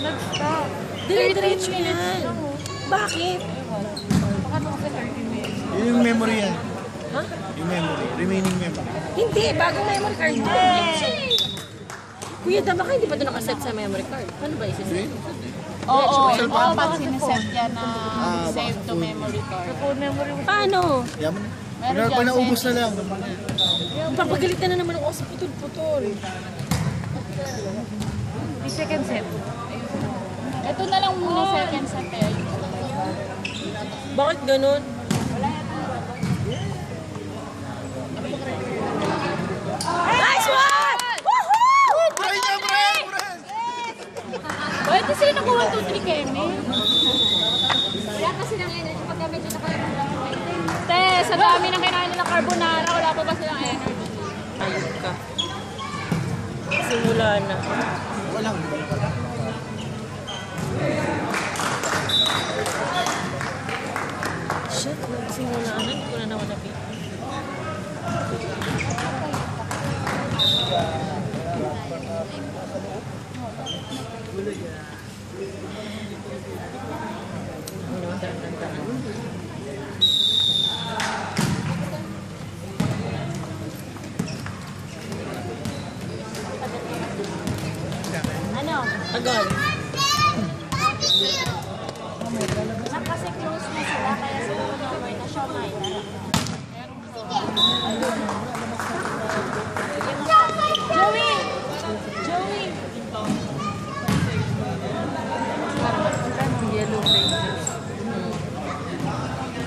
Nag-stop. Dire-diretso yan. Bakit? Baka nung sa 30 minutes. Yun yung memory yan. Ha? Yung memory. Remaining memory. Hindi, bagong memory card. Kuya, tama ka, hindi pa ito nakaset sa memory card. Ano ba isiset? Oo, Cellphone. pag siniset yan na save to memory card. Phone memory mo. Paano? Yaman na. Meron Pag dyan, naubos na lang. Papagalitan na naman ako sa putol-putol. May second set. Ito na lang muna second set eh. Bakit ganun? Nice one! Woohoo! Try niya, Brian! Pwede sila nakuha 2-3 keme. Wala kasi ng energy pagka medyo nakalimutan. Te, sa dami ng kinain nila carbonara, wala pa ba silang energy? Ayun ka. Simula na. Walang. Shit, simula na. Hindi ko na naman napit. Hindi naman tarang-tarang. Ano? Agad. Kasi close na sila, kaya sila mag-over na siya may. Joey! Joey! Yellow pages.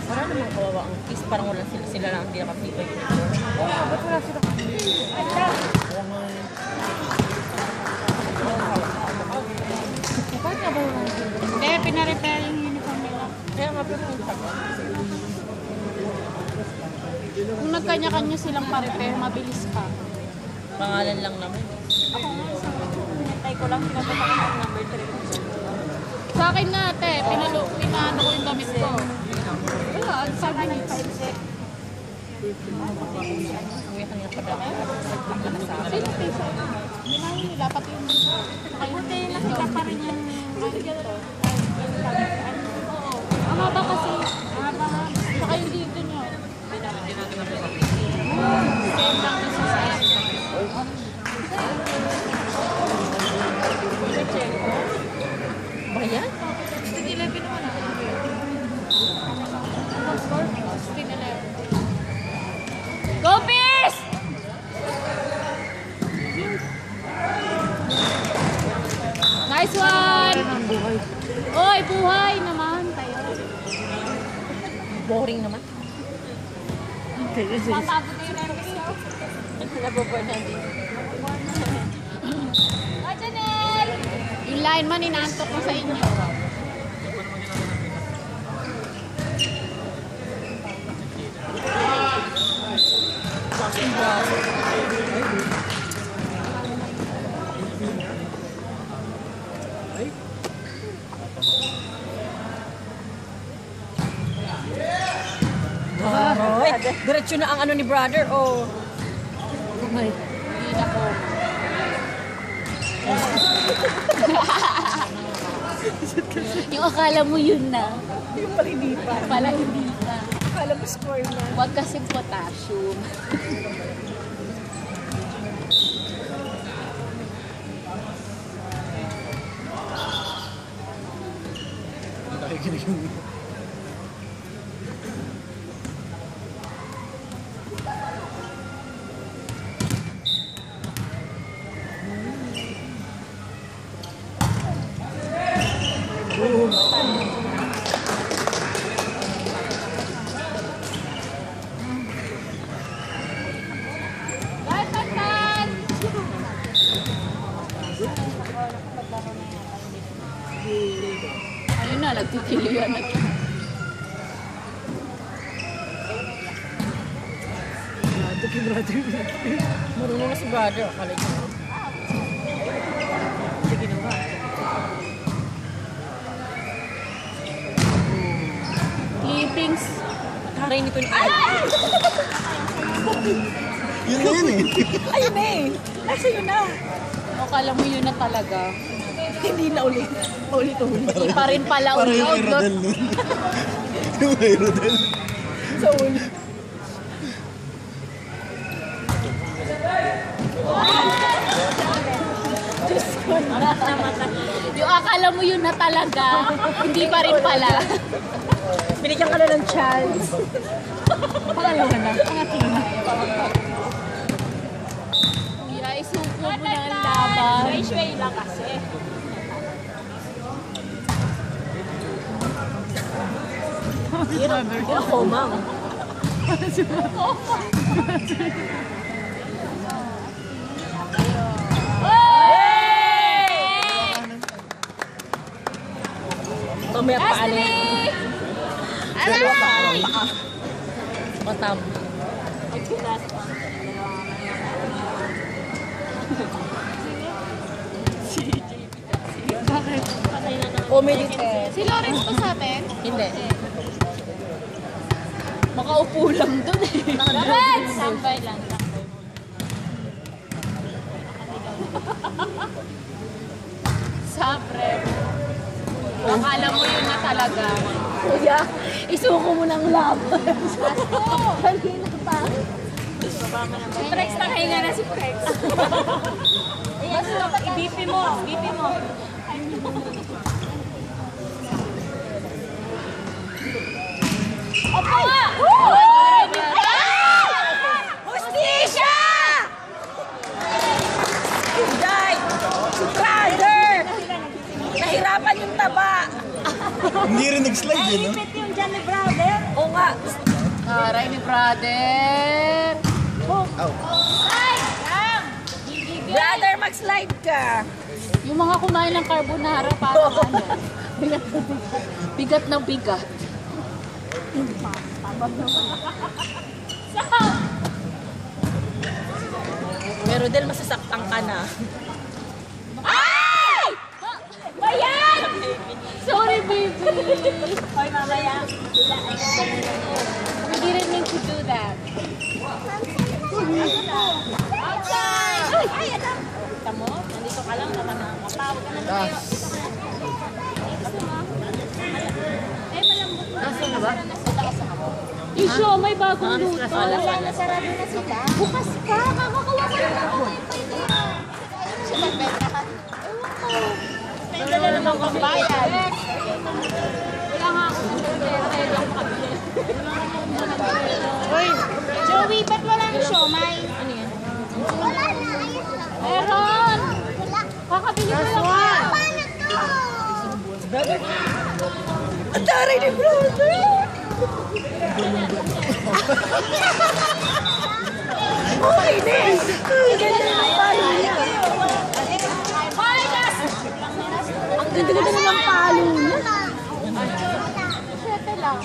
Parang naman kawawa ang kiss. Parang wala sila lang hindi nakapipay. Ba't wala sila? Bakit nga ba wala sila? Hindi, pinarepair yung uniform nila. Kaya nga pero Kung nagkanya-kanya silang pa-repair, mabilis pa. pangalan lang naman. Ako nga, hinintay ko lang, pinapatay ko number 3. Sa akin nga, ate, pinano ko yung gamit ko. Wala, ang sabi niya. Kuya kanina pa dapat. Sino piso? Minahin nila, pati yung... Ay, buti, nakita pa rin yung... Oo. Ang haba kasi. Ang haba nga. Saka yung dito nyo. Same lang yung sa Ba yan? 16-11 naman ako. Ang score? 16-11. Go, Peace! Nice one! Oy, buhay naman tayo. Boring naman. Mapagod na yung nervous ko. Naboboard na din. Oh, Janelle! Yung line man, inaantok ko sa inyo. Boxing braso. Ay, diretso na ang ano ni brother. Oh. Ay. Hindi na po. Yung akala mo yun na. Yung pala hindi pa. Pala hindi pa. Akala mo score na. Huwag kasing potassium. Nakikinig yung... Ayun na, nagtitilian na. Marunong na si brother. Akala niya. Sige na ba? Clippings. Taray nito ni Ay! Yun na yun eh. Ayun na eh. Nasa yun na. O, kala mo yun na talaga. Hindi na ulit. Ulit-ulit. Hindi pa rin pala Parang yung ulit. kay Rodel nun. Yung kay Rodel. Sa ulit. Yung akala mo yun na talaga, hindi pa rin pala. Binigyan ka na ng chance. Pangalawa na. Kaya isuko mo na ang laban. Way lang kasi. Yung komang. Mamaya pa ano yan. Dalawa pa. Matam. Comedy test. Si Lawrence pa sa atin? Hindi. Makaupo lang dun eh. Lawrence! Tambay lang. Sabre. Akala mo yun na talaga. Kuya, isuko mo ng laban. Kanina pa. Si Prex, nakahinga na si Prex. Ayan, i-BP mo. BP mo. Opo nga! Hustisya! Day! Si brother! Nahirapan yung taba. Hindi rin nag-slide yun, no? Ipit yung dyan ni brother. Oo nga. Aray ni brother. Ow. Brother, mag-slide ka. Yung mga kumain ng carbonara parang ano, bigat na bigat. Bigat na bigat. Pero Del, masasaktan ka na. Ay! Bayan! Sorry, baby. Hoy, mamaya. We didn't mean to do that. Outside! Ay, ano? Kita mo? Nandito ka lang naman. Kapawag ka na tayo. Eh, malambot mo. Nasaan na ba? Isyo, may bagong luto. Wala na, sarado na sila. Bukas ka, kakakawa ka na ako. Siya nagbenta ka. May dala naman pambayad. Wala nga ako ng pera, kaya lang makabili. Joey, ba't wala ng siomay? Ano yan? Wala na, ayun lang. Meron! Wala. Kakabili ko lang yan. Paano to? Ang taray ni brother! Okay, Des! Ang ganda ng palo niya. Ang ganda-ganda ng palo niya. Siyete lang.